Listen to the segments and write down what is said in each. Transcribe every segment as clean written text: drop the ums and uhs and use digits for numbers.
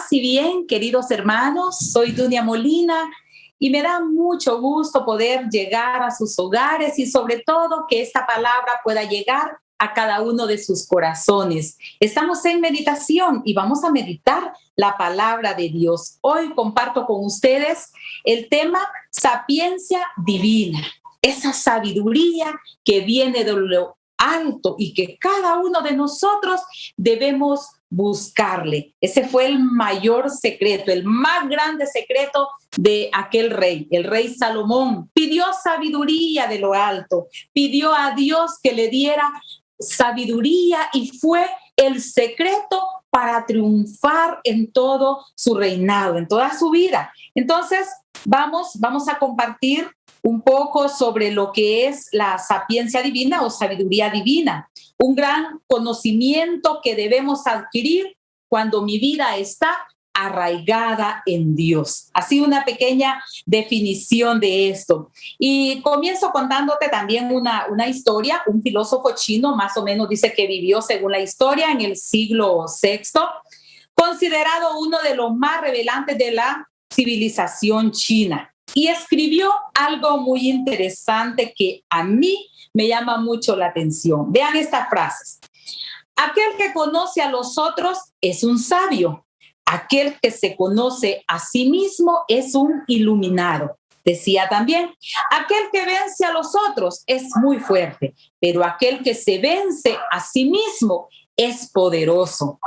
Paz y bien, queridos hermanos, soy Dunia Molina y me da mucho gusto poder llegar a sus hogares y sobre todo que esta palabra pueda llegar a cada uno de sus corazones. Estamos en meditación y vamos a meditar la palabra de Dios. Hoy comparto con ustedes el tema sapiencia divina, esa sabiduría que viene de lo alto y que cada uno de nosotros debemos buscarle. Ese fue el mayor secreto, el más grande secreto de aquel rey, el rey Salomón. Pidió sabiduría de lo alto, pidió a Dios que le diera sabiduría y fue el secreto para triunfar en todo su reinado, en toda su vida. Entonces, vamos a compartir un poco sobre lo que es la sapiencia divina o sabiduría divina, un gran conocimiento que debemos adquirir cuando mi vida está arraigada en Dios. Así una pequeña definición de esto. Y comienzo contándote también una historia. Un filósofo chino más o menos dice que vivió, según la historia, en el siglo VI, considerado uno de los más revelantes de la civilización china. Y escribió algo muy interesante que a mí me llama mucho la atención. Vean estas frases. Aquel que conoce a los otros es un sabio. Aquel que se conoce a sí mismo es un iluminado. Decía también, aquel que vence a los otros es muy fuerte, pero aquel que se vence a sí mismo es poderoso.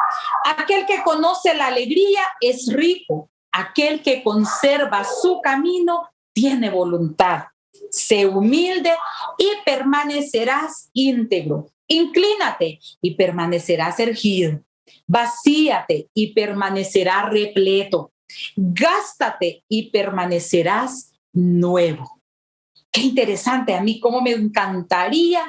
Aquel que conoce la alegría es rico. Aquel que conserva su camino tiene voluntad. Sé humilde y permanecerás íntegro. Inclínate y permanecerás erguido. Vacíate y permanecerás repleto. Gástate y permanecerás nuevo. Qué interesante, a mí cómo me encantaría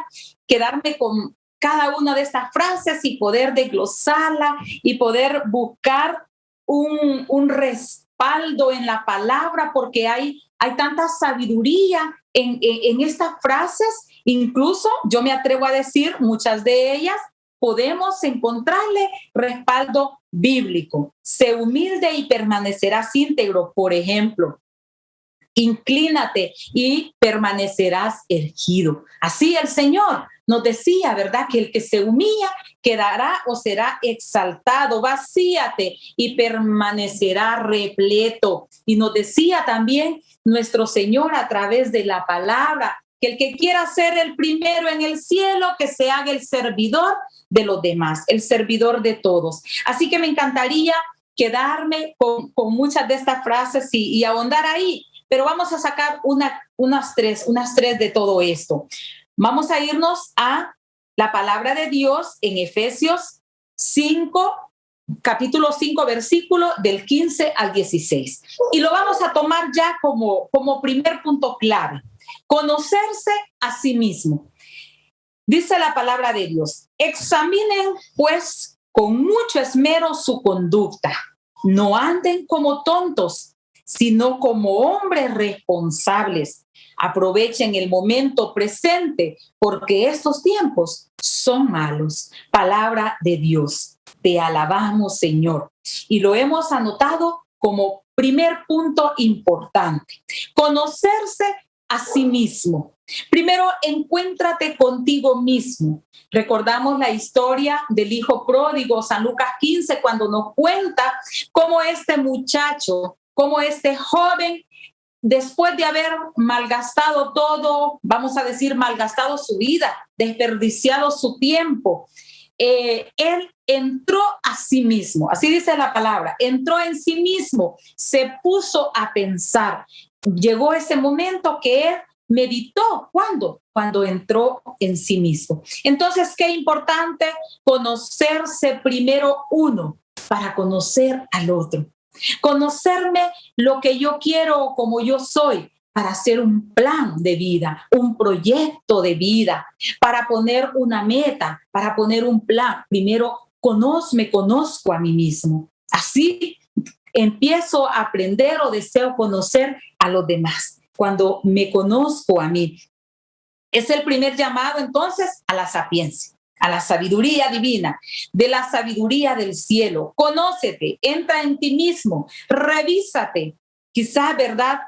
quedarme con cada una de estas frases y poder desglosarla y poder buscar un respaldo en la palabra, porque hay tanta sabiduría en estas frases. Incluso yo me atrevo a decir, muchas de ellas podemos encontrarle respaldo bíblico. Sé humilde y permanecerás íntegro, por ejemplo. Inclínate y permanecerás erguido. Así el Señor nos decía, ¿verdad? Que el que se humilla quedará o será exaltado. Vacíate y permanecerá repleto. Y nos decía también nuestro Señor a través de la palabra, que el que quiera ser el primero en el cielo, que se haga el servidor de los demás, el servidor de todos. Así que me encantaría quedarme con muchas de estas frases y ahondar ahí. Pero vamos a sacar unas tres de todo esto. Vamos a irnos a la palabra de Dios en Efesios 5, capítulo 5, versículo del 15 al 16. Y lo vamos a tomar ya como primer punto clave. Conocerse a sí mismo. Dice la palabra de Dios, examinen pues con mucho esmero su conducta. No anden como tontos, sino como hombres responsables. Aprovechen el momento presente, porque estos tiempos son malos. Palabra de Dios. Te alabamos, Señor. Y lo hemos anotado como primer punto importante. Conocerse a sí mismo. Primero, encuéntrate contigo mismo. Recordamos la historia del hijo pródigo, San Lucas 15, cuando nos cuenta cómo este muchacho, como este joven, después de haber malgastado todo, vamos a decir, malgastado su vida, desperdiciado su tiempo, él entró a sí mismo, así dice la palabra, entró en sí mismo, se puso a pensar. Llegó ese momento que él meditó. ¿Cuándo? Cuando entró en sí mismo. Entonces, qué importante conocerse primero uno para conocer al otro. Conocerme lo que yo quiero, como yo soy, para hacer un plan de vida, un proyecto de vida, para poner una meta, para poner un plan. Primero, me conozco a mí mismo. Así empiezo a aprender o deseo conocer a los demás. Cuando me conozco a mí, es el primer llamado entonces a la sapiencia. a la sabiduría divina, de la sabiduría del cielo. Conócete, entra en ti mismo, revísate. Quizás, ¿verdad?,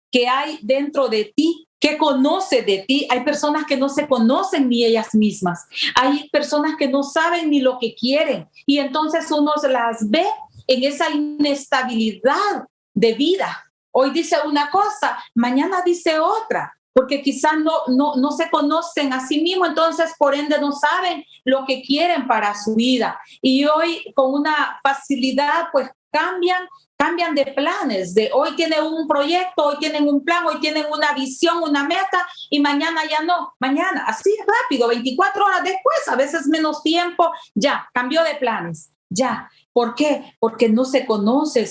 que hay dentro de ti, que conoce de ti. Hay personas que no se conocen ni ellas mismas. Hay personas que no saben ni lo que quieren. Y entonces uno las ve en esa inestabilidad de vida. Hoy dice una cosa, mañana dice otra, porque quizás no se conocen a sí mismos, entonces por ende no saben lo que quieren para su vida. Y hoy con una facilidad pues cambian de planes, de hoy tienen un proyecto, hoy tienen un plan, hoy tienen una visión, una meta, y mañana ya no, mañana, así rápido, 24 horas después, a veces menos tiempo, ya, cambió de planes, ya. ¿Por qué? Porque no se conocen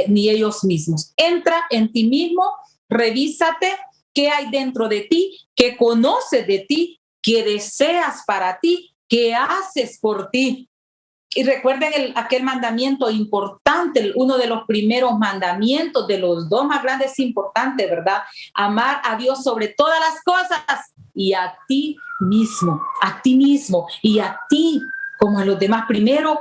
ni ellos mismos. Entra en ti mismo, revísate qué hay dentro de ti, qué conoces de ti, qué deseas para ti, qué haces por ti. Y recuerden aquel mandamiento importante, uno de los primeros mandamientos, de los dos más grandes importantes, ¿verdad? Amar a Dios sobre todas las cosas y a ti mismo y a ti como a los demás. Primero,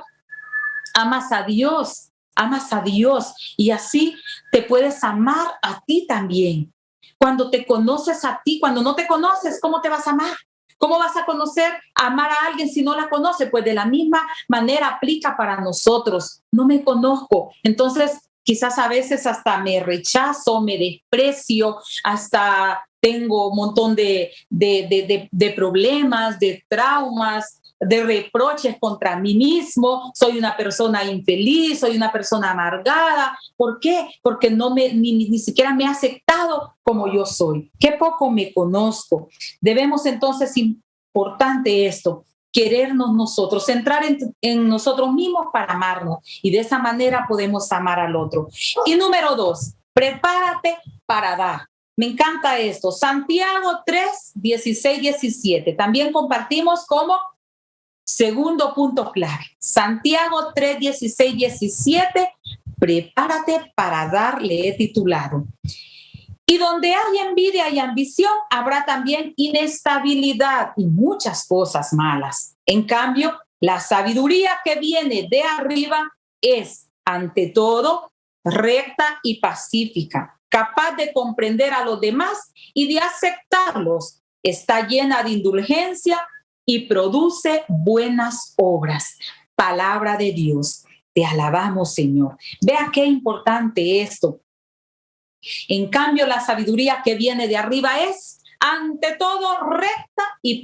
amas a Dios y así te puedes amar a ti también. Cuando te conoces a ti, cuando no te conoces, ¿cómo te vas a amar? ¿Cómo vas a amar a alguien si no la conoce? Pues de la misma manera aplica para nosotros. No me conozco. Entonces, quizás a veces hasta me rechazo, me desprecio, hasta tengo un montón de problemas, de traumas, de reproches contra mí mismo. Soy una persona infeliz, soy una persona amargada. ¿Por qué? Porque ni siquiera me he aceptado como yo soy. Qué poco me conozco. Debemos entonces, importante esto, querernos nosotros, centrar en nosotros mismos para amarnos, y de esa manera podemos amar al otro. Y número 2, prepárate para dar. Me encanta esto. Santiago 3, 16, 17. También compartimos como segundo punto clave. Santiago 3, 16, 17. Prepárate para dar, le he titulado. Y donde hay envidia y ambición, habrá también inestabilidad y muchas cosas malas. En cambio, la sabiduría que viene de arriba es, ante todo, recta y pacífica, capaz de comprender a los demás y de aceptarlos. Está llena de indulgencia y produce buenas obras. Palabra de Dios. Te alabamos, Señor. Vea qué importante esto. En cambio, la sabiduría que viene de arriba es, ante todo, recta y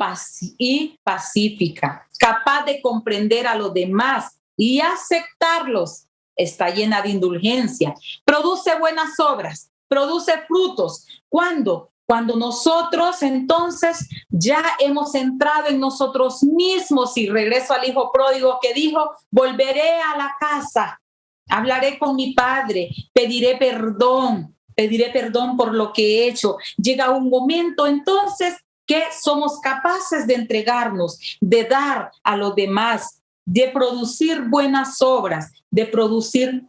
pacífica, capaz de comprender a los demás y aceptarlos. Está llena de indulgencia, produce buenas obras, produce frutos. ¿Cuándo? Cuando nosotros entonces ya hemos entrado en nosotros mismos, y regreso al hijo pródigo que dijo, volveré a la casa, hablaré con mi padre, pediré perdón por lo que he hecho. Llega un momento entonces que somos capaces de entregarnos, de dar a los demás, de producir buenas obras, de producir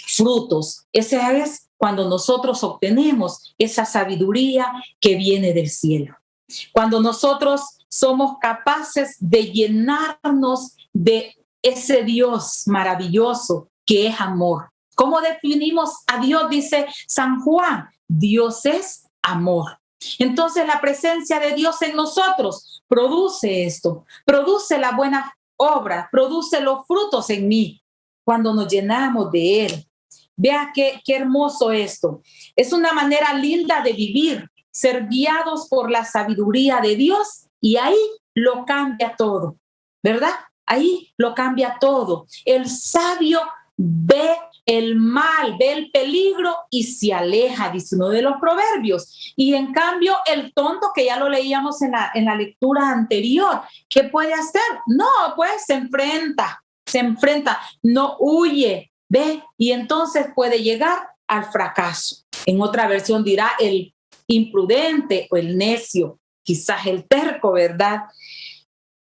frutos. Ese es cuando nosotros obtenemos esa sabiduría que viene del cielo. Cuando nosotros somos capaces de llenarnos de ese Dios maravilloso que es amor. ¿Cómo definimos a Dios? Dice San Juan, Dios es amor. Entonces la presencia de Dios en nosotros produce esto, produce la buena obra, produce los frutos en mí cuando nos llenamos de Él. Vea qué hermoso esto. Es una manera linda de vivir, ser guiados por la sabiduría de Dios, y ahí lo cambia todo, ¿verdad? Ahí lo cambia todo. El sabio ve el mal, ve el peligro y se aleja, dice uno de los proverbios. Y en cambio, el tonto, que ya lo leíamos en la lectura anterior, ¿qué puede hacer? No, pues se enfrenta, no huye, ve, y entonces puede llegar al fracaso. En otra versión dirá el imprudente o el necio, quizás el terco, ¿verdad?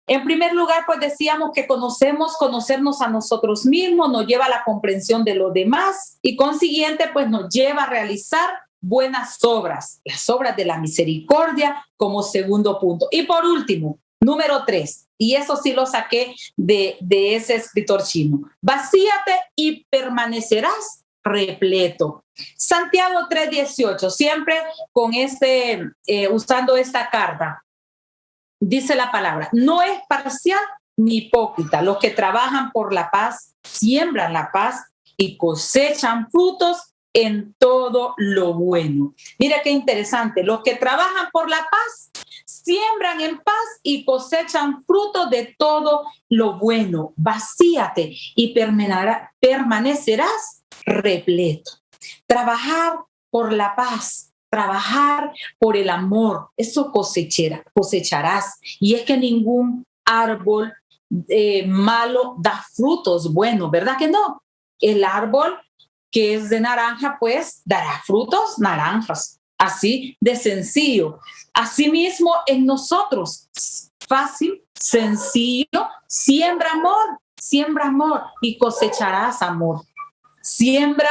En primer lugar, pues decíamos que conocernos a nosotros mismos nos lleva a la comprensión de los demás, y consiguiente, pues nos lleva a realizar buenas obras, las obras de la misericordia como segundo punto. Y por último, Número 3, y eso sí lo saqué de ese escritor chino. Vacíate y permanecerás repleto. Santiago 3:18, siempre con usando esta carta, dice la palabra, no es parcial ni hipócrita. Los que trabajan por la paz siembran la paz y cosechan frutos en todo lo bueno. Mira qué interesante. Los que trabajan por la paz siembran en paz y cosechan frutos de todo lo bueno. Vacíate y permanecerás repleto. Trabajar por la paz, trabajar por el amor, eso cosecharás. Y es que ningún árbol malo da frutos buenos, ¿verdad que no? El árbol que es de naranja, pues dará frutos naranjas. Así de sencillo. Asimismo en nosotros, fácil, sencillo, siembra amor y cosecharás amor. Siembra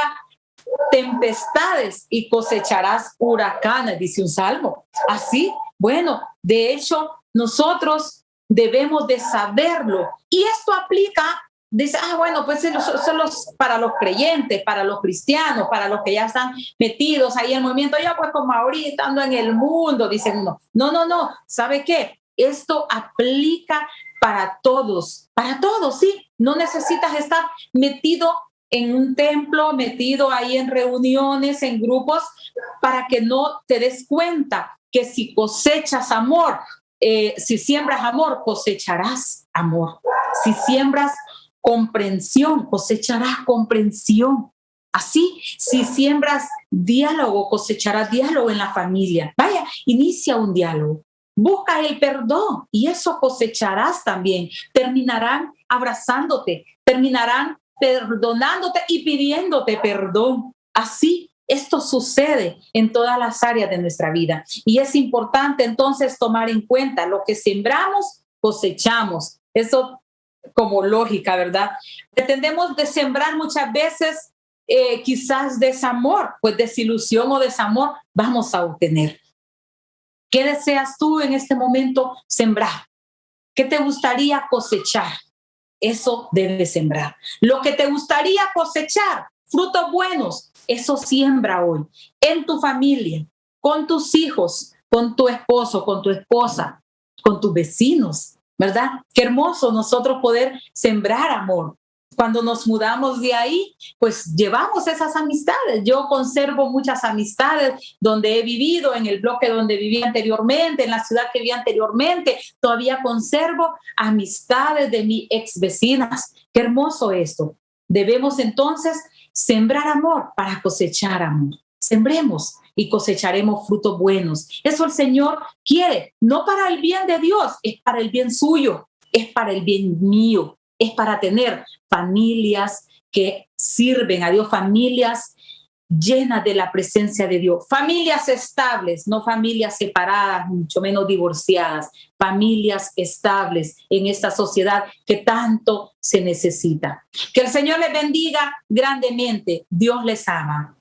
tempestades y cosecharás huracanes, dice un salmo. Así, bueno, de hecho, nosotros debemos de saberlo. Y esto aplica, dice, bueno, pues solo para los creyentes, para los cristianos, para los que ya están metidos ahí en el movimiento. Ya pues como ahorita ando en el mundo, dicen uno. No. ¿Sabe qué? Esto aplica para todos, sí. No necesitas estar metido en un templo, metido ahí en reuniones, en grupos, para que no te des cuenta que si cosechas amor, si siembras amor, cosecharás amor. Si siembras comprensión, cosecharás comprensión. Así, si siembras diálogo, cosecharás diálogo en la familia. Vaya, inicia un diálogo. Busca el perdón y eso cosecharás también. Terminarán abrazándote, terminarán perdonándote y pidiéndote perdón. Así, esto sucede en todas las áreas de nuestra vida. Y es importante entonces tomar en cuenta lo que sembramos, cosechamos. Eso como lógica, ¿verdad? Pretendemos de sembrar muchas veces quizás desamor, pues desilusión o desamor vamos a obtener. ¿Qué deseas tú en este momento sembrar? ¿Qué te gustaría cosechar? Eso debes sembrar. Lo que te gustaría cosechar, frutos buenos, eso siembra hoy en tu familia, con tus hijos, con tu esposo, con tu esposa, con tus vecinos, ¿verdad? Qué hermoso nosotros poder sembrar amor. Cuando nos mudamos de ahí, pues llevamos esas amistades. Yo conservo muchas amistades donde he vivido, en el bloque donde viví anteriormente, en la ciudad que viví anteriormente. Todavía conservo amistades de mis ex vecinas. Qué hermoso esto. Debemos entonces sembrar amor para cosechar amor. Sembremos y cosecharemos frutos buenos. Eso el Señor quiere, no para el bien de Dios, es para el bien suyo, es para el bien mío. Es para tener familias que sirven a Dios, familias llenas de la presencia de Dios, familias estables, no familias separadas, mucho menos divorciadas, familias estables en esta sociedad que tanto se necesita. Que el Señor les bendiga grandemente. Dios les ama.